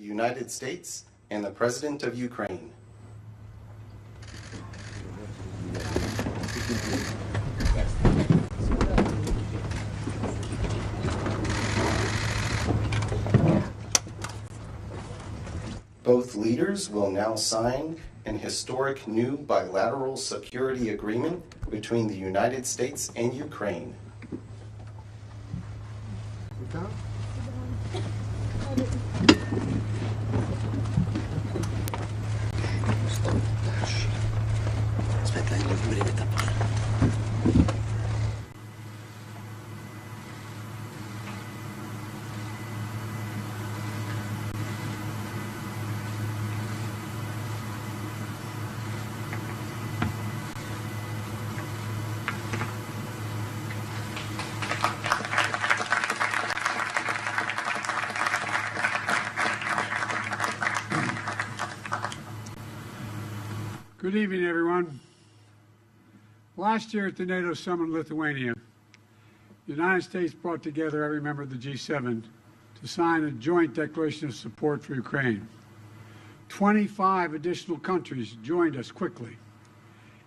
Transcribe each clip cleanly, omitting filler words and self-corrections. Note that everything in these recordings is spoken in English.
the United States and the President of Ukraine. Both leaders will now sign an historic new bilateral security agreement between the United States and Ukraine. Good evening, everyone. Last year at the NATO summit in Lithuania, the United States brought together every member of the G7 to sign a joint declaration of support for Ukraine. 25 additional countries joined us quickly.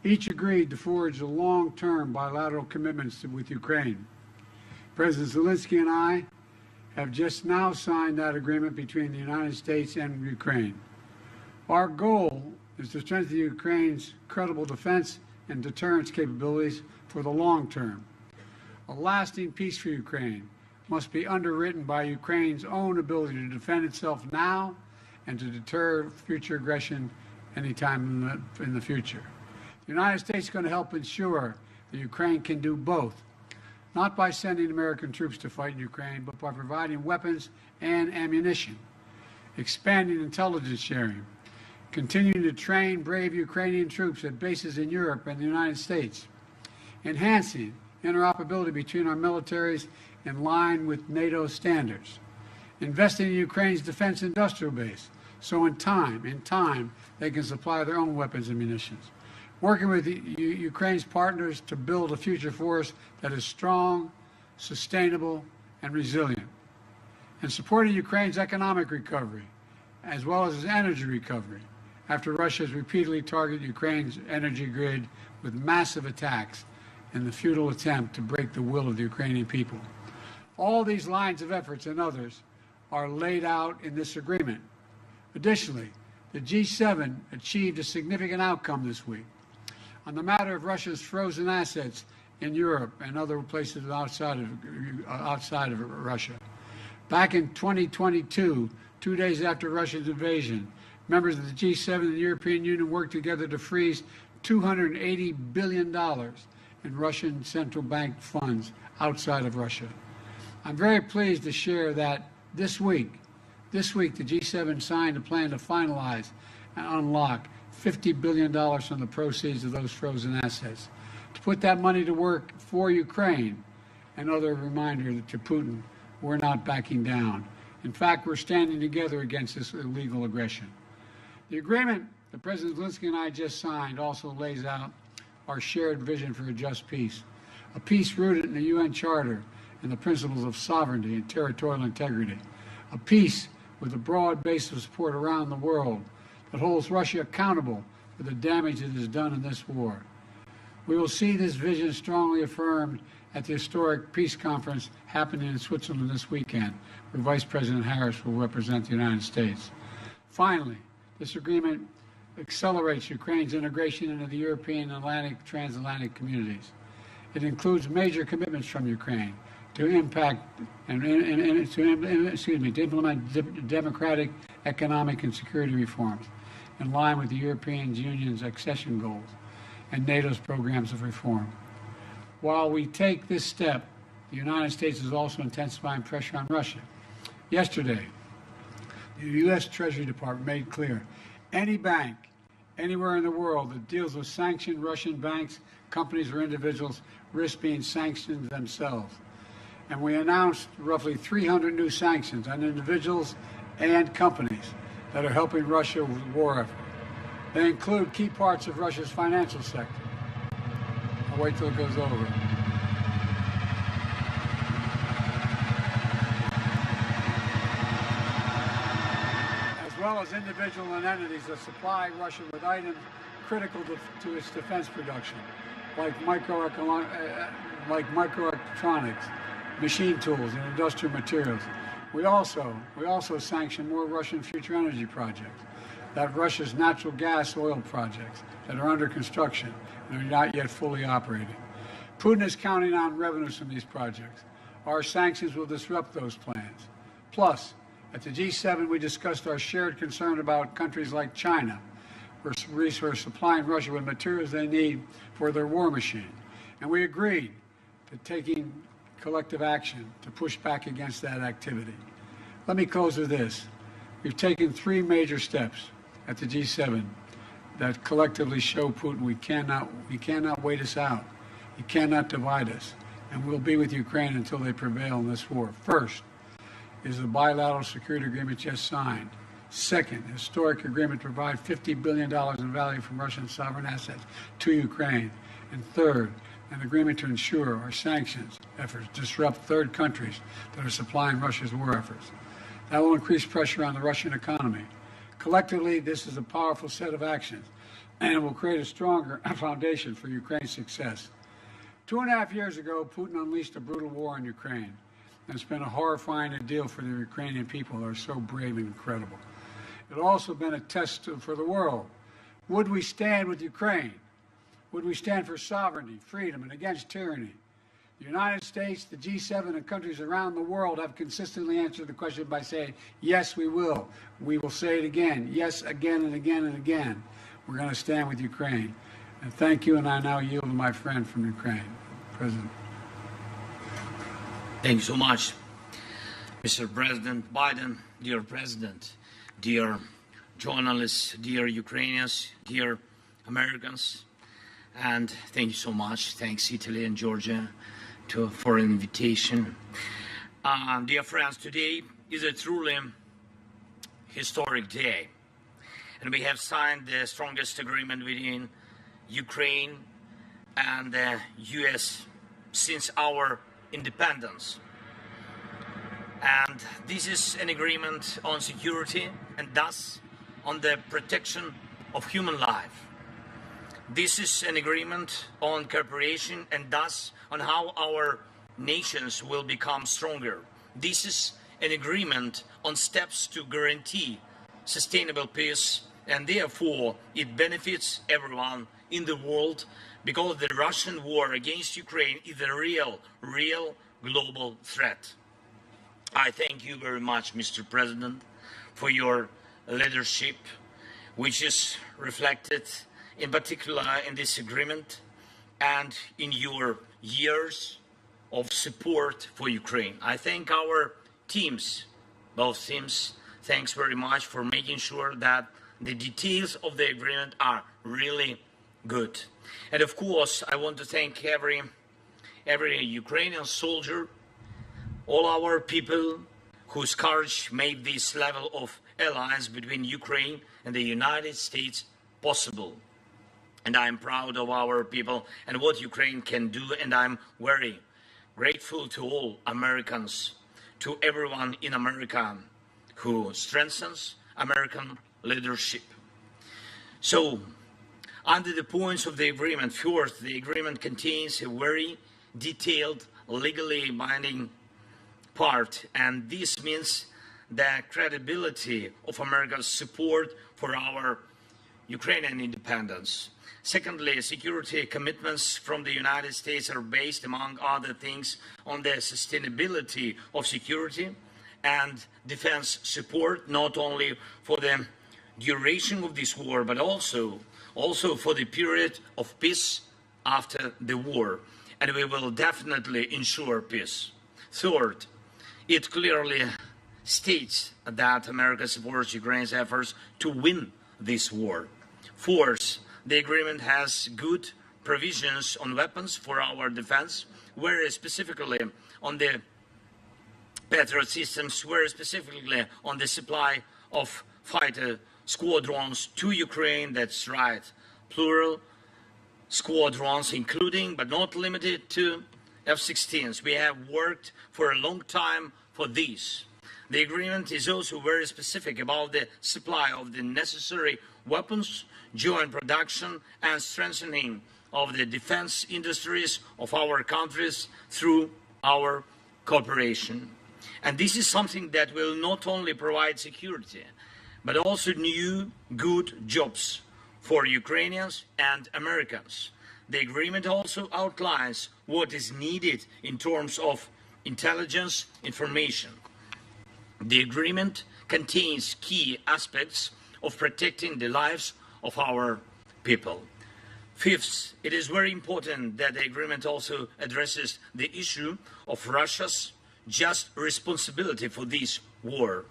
Each agreed to forge long-term bilateral commitments with Ukraine. President Zelenskyy and I have just now signed that agreement between the United States and Ukraine. Our goal is to strengthen Ukraine's credible defense and deterrence capabilities for the long term. A lasting peace for Ukraine must be underwritten by Ukraine's own ability to defend itself now and to deter future aggression anytime in the future. The United States is going to help ensure that Ukraine can do both, not by sending American troops to fight in Ukraine, but by providing weapons and ammunition, expanding intelligence sharing, continuing to train brave Ukrainian troops at bases in Europe and the United States, enhancing interoperability between our militaries in line with NATO standards, investing in Ukraine's defense industrial base so in time they can supply their own weapons and munitions, working with Ukraine's partners to build a future force that is strong, sustainable, and resilient, and supporting Ukraine's economic recovery as well as its energy recovery after Russia has repeatedly targeted Ukraine's energy grid with massive attacks in the futile attempt to break the will of the Ukrainian people. All these lines of efforts and others are laid out in this agreement. Additionally, the G7 achieved a significant outcome this week on the matter of Russia's frozen assets in Europe and other places outside of Russia. Back in 2022, 2 days after Russia's invasion, members of the G7 and the European Union worked together to freeze $280 billion in Russian central bank funds outside of Russia. I'm very pleased to share that this week, the G7 signed a plan to finalize and unlock $50 billion from the proceeds of those frozen assets, to put that money to work for Ukraine. Another reminder to Putin, we're not backing down. In fact, we're standing together against this illegal aggression. The agreement that President Zelenskyy and I just signed also lays out our shared vision for a just peace, a peace rooted in the UN Charter and the principles of sovereignty and territorial integrity, a peace with a broad base of support around the world that holds Russia accountable for the damage it has done in this war. We will see this vision strongly affirmed at the historic peace conference happening in Switzerland this weekend, where Vice President Harris will represent the United States. Finally, this agreement accelerates Ukraine's integration into the European and transatlantic communities. It includes major commitments from Ukraine to implement democratic, economic, and security reforms in line with the European Union's accession goals and NATO's programs of reform. While we take this step, the United States is also intensifying pressure on Russia. Yesterday, the U.S. Treasury Department made clear any bank anywhere in the world that deals with sanctioned Russian banks, companies, or individuals risk being sanctioned themselves. And we announced roughly 300 new sanctions on individuals and companies that are helping Russia with the war effort. They include key parts of Russia's financial sector. I'll wait till it goes over. well as individuals and entities that supply Russia with items critical to its defense production, like microelectronics, machine tools, and industrial materials. We also sanction more Russian future energy projects, that Russia's natural gas oil projects that are under construction and are not yet fully operating. Putin is counting on revenues from these projects. Our sanctions will disrupt those plans. Plus, at the G7, we discussed our shared concern about countries like China, who are supplying Russia with materials they need for their war machine. And we agreed to taking collective action to push back against that activity. Let me close with this. We've taken 3 major steps at the G7 that collectively show Putin we cannot wait us out. He cannot divide us. And we'll be with Ukraine until they prevail in this war. First is the bilateral security agreement just signed. Second, historic agreement to provide $50 billion in value from Russian sovereign assets to Ukraine. And third, an agreement to ensure our sanctions efforts disrupt third countries that are supplying Russia's war efforts. That will increase pressure on the Russian economy. Collectively, this is a powerful set of actions, and it will create a stronger foundation for Ukraine's success. 2.5 years ago, Putin unleashed a brutal war on Ukraine. And it's been a horrifying ordeal for the Ukrainian people who are so brave and incredible. It's also been a test for the world. Would we stand with Ukraine? Would we stand for sovereignty, freedom, and against tyranny? The United States, the G7, and countries around the world have consistently answered the question by saying, yes, we will. We will say it again. Yes, again and again and again. We're going to stand with Ukraine. And thank you, and I now yield to my friend from Ukraine, President. Thank you so much, Mr. President Biden, dear President, dear journalists, dear Ukrainians, dear Americans, and thank you so much. Thanks, Italy and Georgia, for an invitation. Dear friends, today is a truly historic day, and we have signed the strongest agreement between Ukraine and the U.S. since our independence. And this is an agreement on security and thus on the protection of human life. This is an agreement on cooperation and thus on how our nations will become stronger. This is an agreement on steps to guarantee sustainable peace, and therefore it benefits everyone in the world, because the Russian war against Ukraine is a real global threat. I thank you very much, Mr. President, for your leadership, which is reflected in particular in this agreement and in your years of support for Ukraine. I thank our teams, both teams, thanks very much for making sure that the details of the agreement are really good. And of course, I want to thank every Ukrainian soldier, all our people whose courage made this level of alliance between Ukraine and the United States possible. And I'm proud of our people and what Ukraine can do, and I'm very grateful to all Americans, to everyone in America who strengthens American leadership. So, under the points of the agreement, first, the agreement contains a very detailed, legally binding part, and this means the credibility of America's support for our Ukrainian independence. Secondly, security commitments from the United States are based, among other things, on the sustainability of security and defense support, not only for the duration of this war, but also for the period of peace after the war. And we will definitely ensure peace. Third, it clearly states that America supports Ukraine's efforts to win this war. Fourth, the agreement has good provisions on weapons for our defense, whereas specifically on the Patriot systems, whereas specifically on the supply of fighter squadrons to Ukraine. That's right, plural squadrons, including but not limited to F-16s. We have worked for a long time for this. The agreement is also very specific about the supply of the necessary weapons, joint production, and strengthening of the defense industries of our countries through our cooperation. And this is something that will not only provide security, but also new, good jobs for Ukrainians and Americans. The agreement also outlines what is needed in terms of intelligence information. The agreement contains key aspects of protecting the lives of our people. Fifth, it is very important that the agreement also addresses the issue of Russia's just responsibility for this war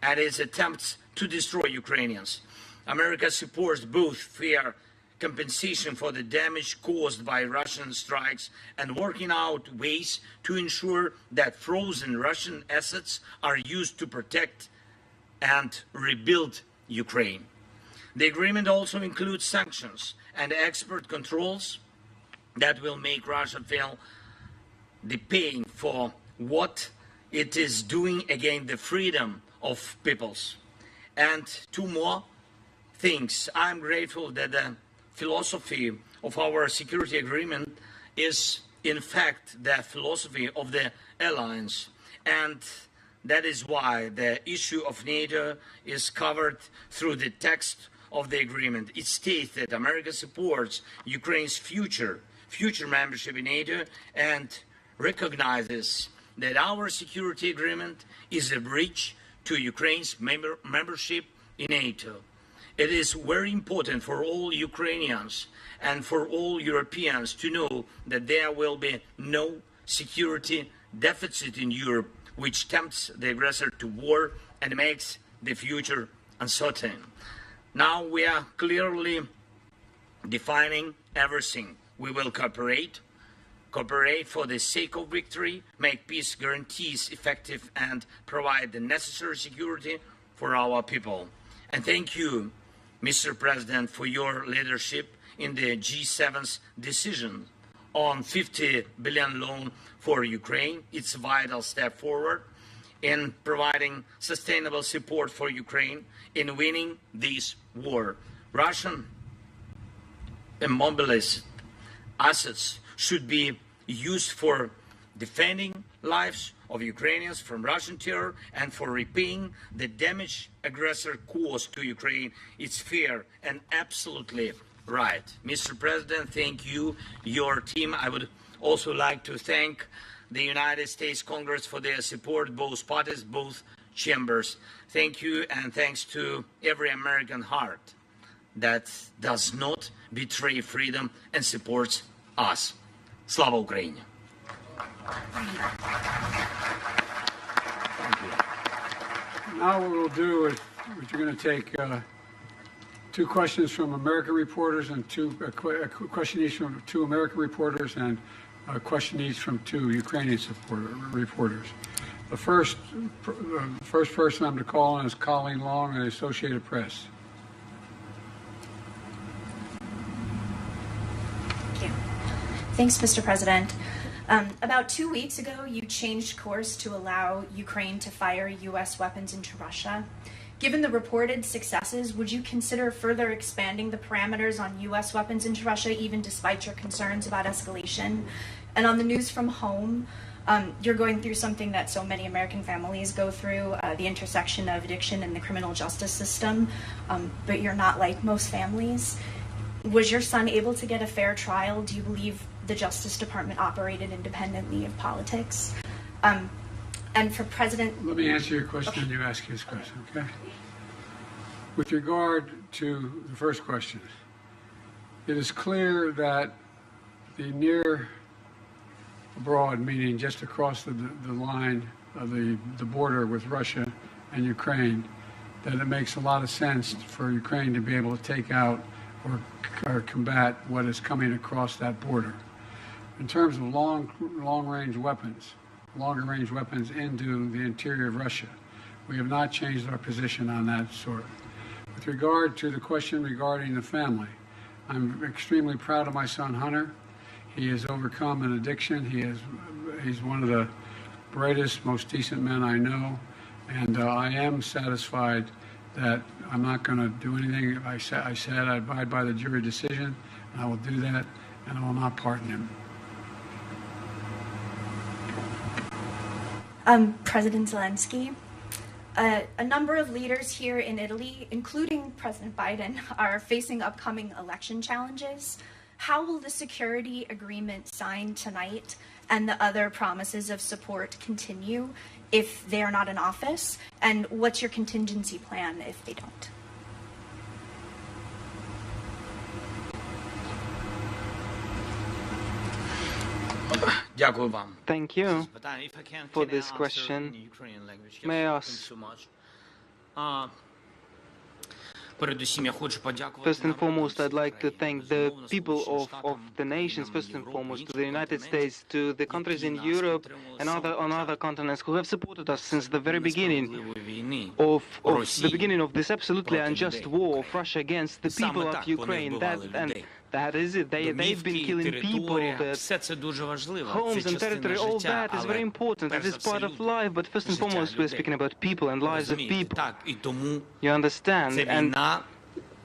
and its attempts to destroy Ukrainians. America supports both fair compensation for the damage caused by Russian strikes and working out ways to ensure that frozen Russian assets are used to protect and rebuild Ukraine. The agreement also includes sanctions and export controls that will make Russia feel the pain for what it is doing against the freedom of peoples. And two more things. I'm grateful that the philosophy of our security agreement is in fact the philosophy of the alliance, and that is why the issue of NATO is covered through the text of the agreement. It states that America supports Ukraine's future membership in NATO and recognizes that our security agreement is a bridge to Ukraine's membership in NATO. It is very important for all Ukrainians and for all Europeans to know that there will be no security deficit in Europe, which tempts the aggressor to war and makes the future uncertain. Now we are clearly defining everything. We will cooperate for the sake of victory, make peace guarantees effective, and provide the necessary security for our people. And thank you, Mr. President, for your leadership in the G7's decision on $50 billion loan for Ukraine. It's a vital step forward in providing sustainable support for Ukraine in winning this war. Russian immobilized assets should be used for defending lives of Ukrainians from Russian terror and for repaying the damage aggressor caused to Ukraine. It's fair and absolutely right. Mr. President, thank you, your team. I would also like to thank the United States Congress for their support, both parties, both chambers. Thank you, and thanks to every American heart that does not betray freedom and supports us. Slava Ukraini! Now what we'll do is we're going to take two questions from American reporters and a question each from two American reporters and a question each from two Ukrainian reporters. The first person I'm to call on is Colleen Long of the Associated Press. Thanks, Mr. President. About 2 weeks ago, you changed course to allow Ukraine to fire U.S. weapons into Russia. Given the reported successes, would you consider further expanding the parameters on U.S. weapons into Russia, even despite your concerns about escalation? And on the news from home, you're going through something that so many American families go through, the intersection of addiction and the criminal justice system, but you're not like most families. Was your son able to get a fair trial? Do you believe the Justice Department operated independently of politics? And for President... Let me answer your question and you ask his question, okay? With regard to the first question, it is clear that the near abroad, meaning just across the line of the border with Russia and Ukraine, that it makes a lot of sense for Ukraine to be able to take out or combat what is coming across that border. In terms of long-range weapons, longer-range weapons into the interior of Russia, we have not changed our position on that sort. With regard to the question regarding the family, I'm extremely proud of my son Hunter. He has overcome an addiction. He's one of the brightest, most decent men I know, And I am satisfied that I'm not going to do anything. I said I abide by the jury decision, and I will do that, and I will not pardon him. President Zelenskyy, a number of leaders here in Italy, including President Biden, are facing upcoming election challenges. How will the security agreement signed tonight and the other promises of support continue if they are not in office? And what's your contingency plan if they don't? Дякую вам. Thank you If I can for I this answer question. in Ukrainian language? May I Yes, ask- thanks so much. Передусім, я хочу подякувати First and народу foremost, I'd всіх like to країн, thank the безумовно, people Сполученим of Штатам, the nations, країнам first and Європи, foremost, to інших the United континентів, States, to the countries in які нас Europe підтримували and з other, самого on other початку continents who have supported us since the very цієї beginning несправедливої війни of the Росії beginning of this absolutely проти unjust людей war of України. Russia against the Саме people of так вони Ukraine. вбивали And людей. that is it. They've been Домівки, killing people. територія, That все це дуже важливо. homes Це and частина territory, all життя, that is але very important. It перш is за все part of люди, life. But first and життя foremost, we're людей. speaking about people and lives of Розумієте? people. Так, і тому You understand? ця And війна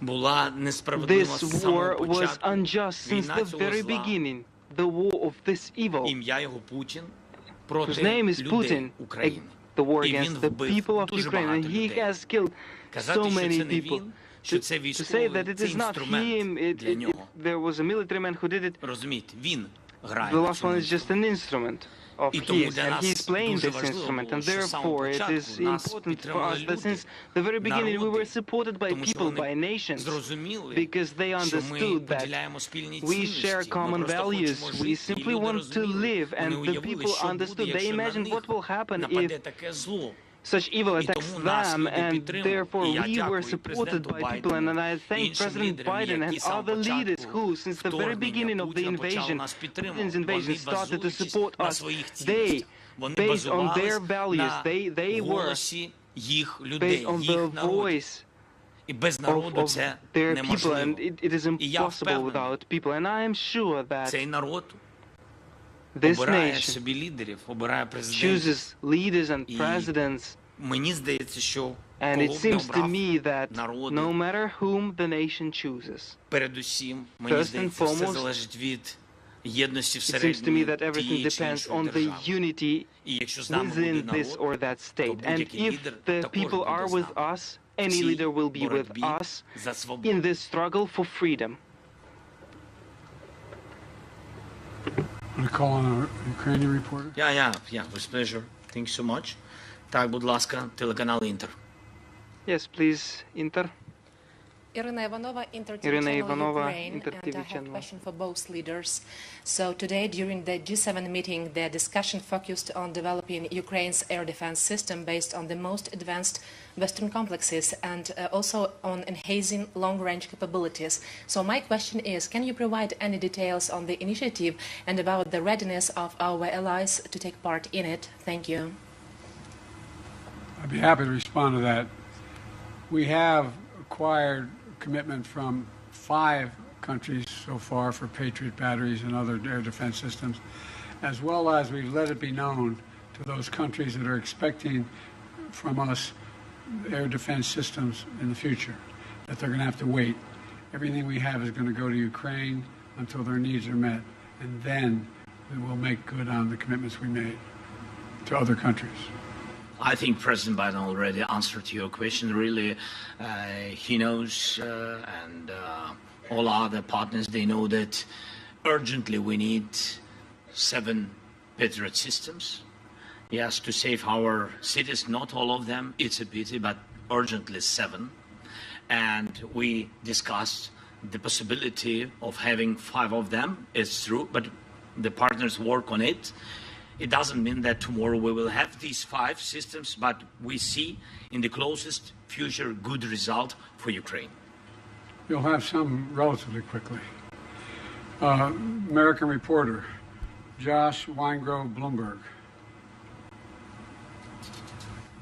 була несправедлива this з самого war was початку. unjust since Війна the цього very зла. beginning. The war of this evil, Ім'я його Путін whose проти name is людей Putin, України. the war І він against the вбив people of дуже Ukraine, багато and he людей. has killed Казати, so що many це не people. він, що це To say військовий, that it це is not him, інструмент для нього. there was a military man who did it. Розумієте, він грає The на last цьому one is just an instrument of І тому his, для and нас he's playing дуже this важливо instrument, було, and що з самого therefore it is початку нас important for підтримали us that люди, since the very beginning we were народи, supported by тому що people, вони by nations, зрозуміли, because they що ми understood that поділяємо спільні we цінності. share Ми common просто values. хочемо We жити, і simply люди want to розуміли. live, Вони and the уявили, people що буде, understood. They якщо на imagined них what will happen нападе if таке зло. such evil І attacks тому нас them, люди and підтримали. therefore І я we were дякую supported президенту by people. Байдену, And I thank іншим President лідерам, Biden and які з самого other leaders початку who, since the very beginning вторгнення of the Путіна почали invasion, нас підтримувати. Putin's invasion Вони started to базуючись support на us. своїх They, цінностях. Вони based on their базувались values, на they were голосі їх людей, based on їх the народів. voice І без of народу це their people, неможливо. and it is І я impossible впевнений, without people. And I am sure that цей народ this обирає nation собі лідерів, обирає президентів. chooses leaders and І presidents, мені здається, що and кого it б не seems to обрав me that народи, no matter whom the nation chooses, передусім, мені First and здається, все foremost, залежить від єдності it seems to me всередині that everything тієї чи depends іншої on the держави. unity І якщо з нами буде within this народ, or that state. And будь-який if лідер the також people буде are з with нами. us, any Цій leader will be with боротьбі us за свободу. in this struggle for freedom. I'm going to call on a Ukrainian reporter. Yeah, with pleasure. Thank you so much. Так, будь ласка, телеканал Інтер. Yes, please, Inter. Irina Ivanova, Inter TV Irina channel Ivanova, Ukraine, Inter and TV I have a channel. question for both leaders. So today, during the G7 meeting, the discussion focused on developing Ukraine's air defense system based on the most advanced Western complexes and also on enhancing long-range capabilities. So my question is, can you provide any details on the initiative and about the readiness of our allies to take part in it? Thank you. I'd be happy to respond to that. We have acquired commitment from 5 countries so far for Patriot batteries and other air defense systems, as well as we've let it be known to those countries that are expecting from us air defense systems in the future, that they're going to have to wait. Everything we have is going to go to Ukraine until their needs are met, and then we will make good on the commitments we made to other countries. I think President Biden already answered your question. Really, he knows, and all other partners, they know that urgently we need 7 Patriot systems. Yes, to save our cities, not all of them, it's a pity, but urgently 7. And we discussed the possibility of having 5 of them. It's true, but the partners work on it. It doesn't mean that tomorrow we will have these 5 systems, but we see in the closest future good result for Ukraine. You'll have some relatively quickly. American reporter, Josh Weingrove, Bloomberg.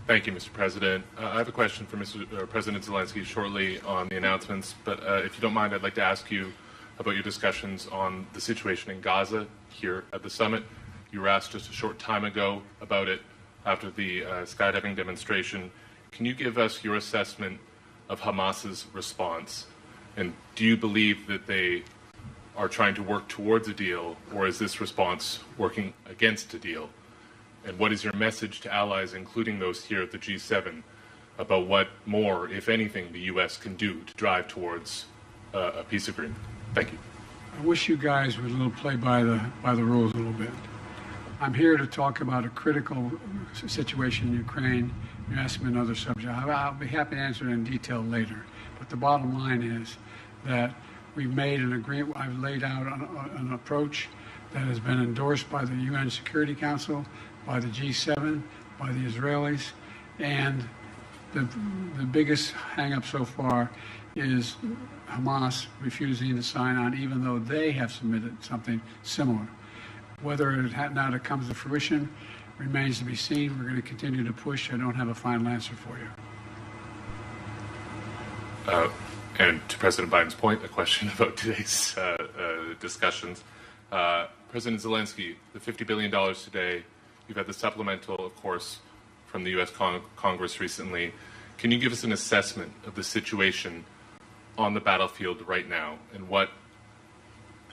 Thank you, Mr. President. I have a question for President Zelenskyy shortly on the announcements, but if you don't mind, I'd like to ask you about your discussions on the situation in Gaza here at the summit. You were asked just a short time ago about it. after the skydiving demonstration. Can you give us your assessment of Hamas's response? And do you believe that they are trying to work towards a deal, or is this response working against a deal? And what is your message to allies, including those here at the G7, about what more, if anything, the U.S. can do to drive towards a peace agreement? Thank you. I wish you guys would play by the rules a little bit. I'm here to talk about a critical situation in Ukraine. You asked me another subject. I'll be happy to answer it in detail later. But the bottom line is that we've made an agreement. I've laid out an approach that has been endorsed by the UN Security Council, by the G7, by the Israelis, and the biggest hang-up so far is Hamas refusing to sign on, even though they have submitted something similar. Whether or not it comes to fruition remains to be seen. We're going to continue to push. I don't have a final answer for you. And to President Biden's point, a question about today's discussions. President Zelenskyy, the $50 billion today, you've had the supplemental, of course, from the U.S. Congress recently. Can you give us an assessment of the situation on the battlefield right now, and what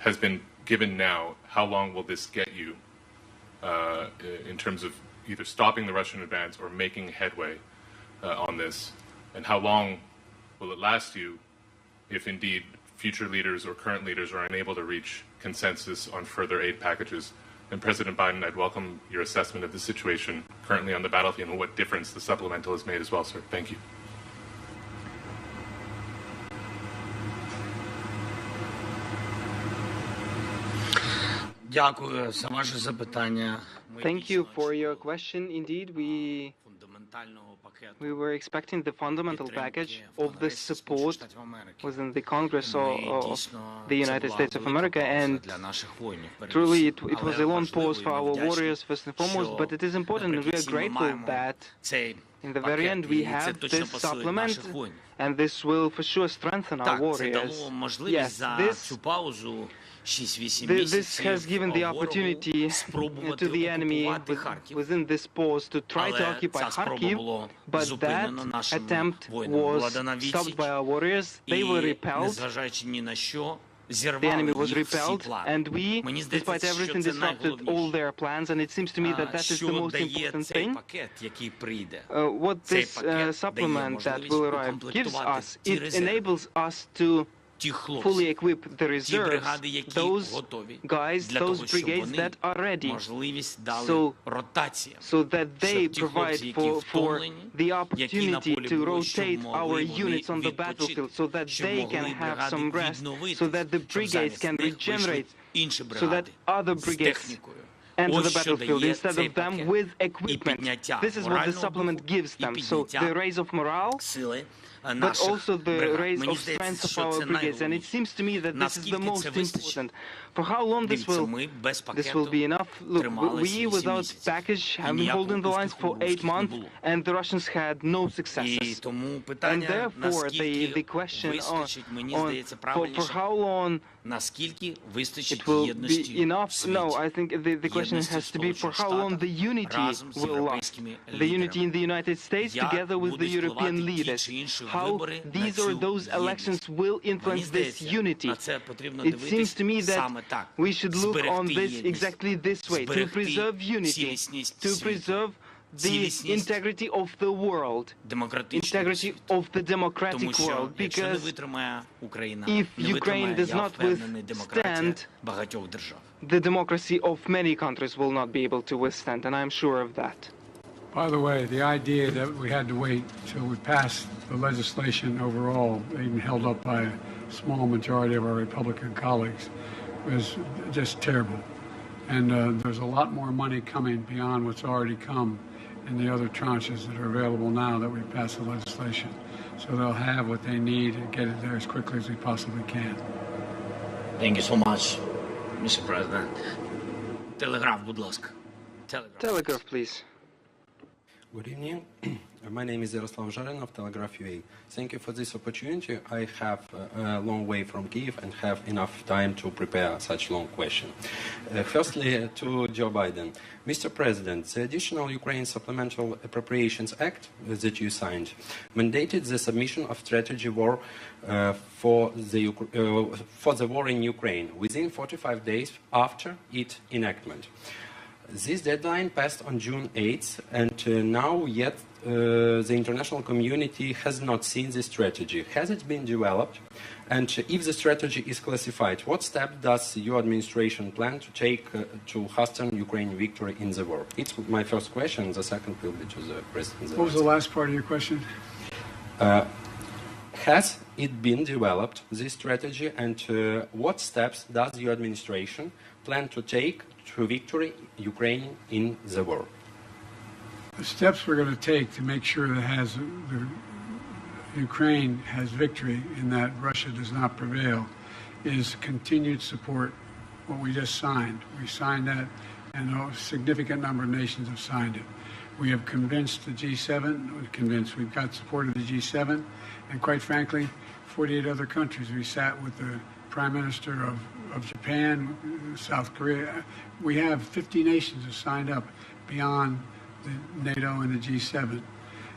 has been given now? How long will this get you in terms of either stopping the Russian advance or making headway on this? And how long will it last you if indeed future leaders or current leaders are unable to reach consensus on further aid packages? And President Biden, I'd welcome your assessment of the situation currently on the battlefield and what difference the supplemental has made as well, sir. Thank you. Дякую за ваше запитання. Thank you for your question. Indeed, we were expecting the fundamental package of the support within the Congress of the United States of America, and truly it was a long pause for our warriors first and foremost, but it is important, and we are grateful that in the very end we have this supplement, and this will for sure strengthen our warriors. Yes, this has given the opportunity to the enemy within this pause to try to occupy Kharkiv, but that attempt was stopped by our warriors. They were repelled. The enemy was repelled, and we, despite everything, disrupted all their plans, and it seems to me that that is the most important thing. What this supplement that will arrive gives us, it enables us to fully equip the reserves, those guys, those brigades that are ready, so that they provide for the opportunity to rotate our units on the battlefield, so that they can have some rest, so that the brigades can regenerate, so that other brigades enter the battlefield instead of them with equipment. This is what the supplement gives them. So the raise of morale, but also the raise of strength of our brigades, and it seems to me that this is the most important. For how long this will be enough? Look, we without package have been holding the lines for 8 months, and the Russians had no successes. And therefore, the question on for how long it will be enough? No, I think the question has to be for how long the unity will last. The unity in the United States together with the European leaders. How these or those elections will influence this unity. It seems to me that we should look on this exactly this way, to preserve unity, to preserve the integrity of the world, integrity of the democratic world, because if Ukraine does not withstand, the democracy of many countries will not be able to withstand, and I'm sure of that. By the way, the idea that we had to wait till we passed the legislation overall, even held up by a small majority of our Republican colleagues, was just terrible. And there's a lot more money coming beyond what's already come in the other tranches that are available now that we passed the legislation. So they'll have what they need and get it there as quickly as we possibly can. Thank you so much, Mr. President. Telegraph, будь ласка. Telegraph, please. Good evening. My name is Yaroslav Zharinov, Telegraph UA. Thank you for this opportunity. I have a long way from Kyiv and have enough time to prepare such long question. Firstly, to Joe Biden. Mr. President, the additional Ukraine Supplemental Appropriations Act that you signed mandated the submission of strategy war for the war in Ukraine within 45 days after its enactment. This deadline passed on June 8th, and now yet the international community has not seen this strategy. Has it been developed? And if the strategy is classified, what steps does your administration plan to take to hasten Ukrainian victory in the war? It's my first question. The second will be to the President Zelenskyy. What was the last part of your question? Has it been developed, this strategy, and what steps does your administration plan to take to victory Ukraine in the war? The steps we're going to take to make sure that Ukraine has victory and that Russia does not prevail is continued support. What we just signed. We signed that, and a significant number of nations have signed it. We have convinced the G7, we've got support of the G7, and quite frankly, 48 other countries. We sat with the Prime Minister of Japan, South Korea. We have 50 nations have signed up beyond the NATO and the G7.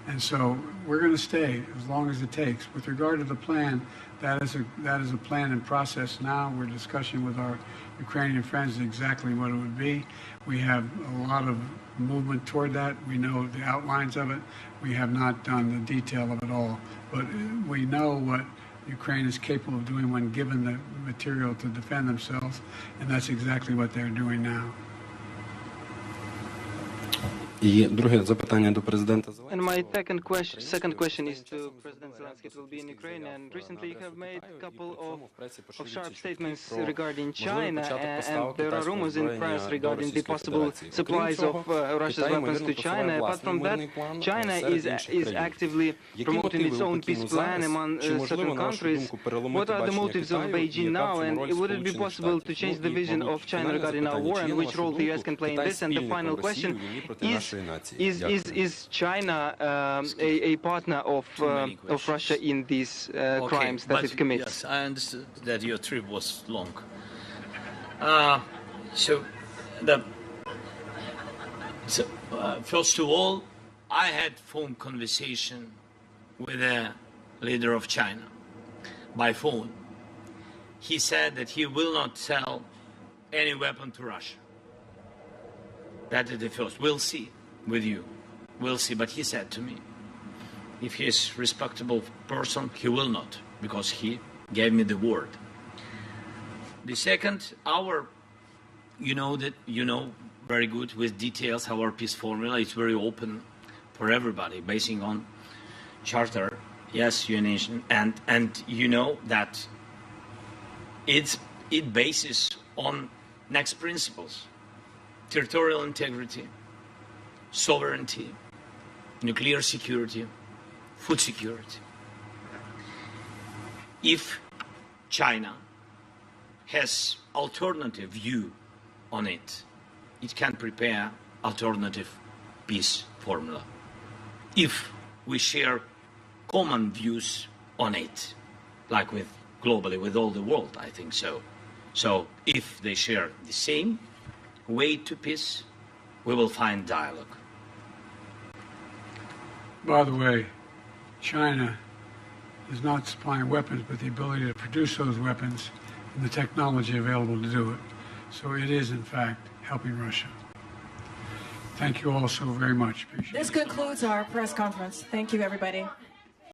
And so we're going to stay as long as it takes. With regard to the plan, that is a plan in process now. We're discussing with our Ukrainian friends exactly what it would be. We have a lot of movement toward that. We know the outlines of it. We have not done the detail of it all. But we know what Ukraine is capable of doing when given the material to defend themselves, and that's exactly what they're doing now. І друге запитання до президента Зеленського. And my second question is to President Zelenskyy. It will be in Ukraine. And recently you have made a couple of sharp statements regarding China, and there are rumors in press regarding the possible supplies of Russia's weapons to China. Apart from that, China is actively promoting its own peace plan among certain countries. What are the motives of Beijing now, and would it be possible to change the vision of China regarding our war, and which role the U.S. can play in this? And the final question is China a partner of Russia in these crimes that it commits? Yes, I understood that your trip was long. First of all, I had phone conversation with the leader of China by phone. He said that he will not sell any weapon to Russia. That is the first. We'll see with you. We'll see. But he said to me, if he is a respectable person, he will not, because he gave me the word. The second, you know very good with details our peace formula. It's very open for everybody, basing on charter, yes, UN, and you know that it bases on next principles: territorial integrity, sovereignty, nuclear security, food security. If China has alternative view on it, it can prepare alternative peace formula. If we share common views on it, like with globally with all the world, I think so. So if they share the same way to peace, we will find dialogue. By the way, China is not supplying weapons, but the ability to produce those weapons and the technology available to do it. So it is, in fact, helping Russia. Thank you all so very much. Appreciate it. This concludes our press conference. Thank you, everybody.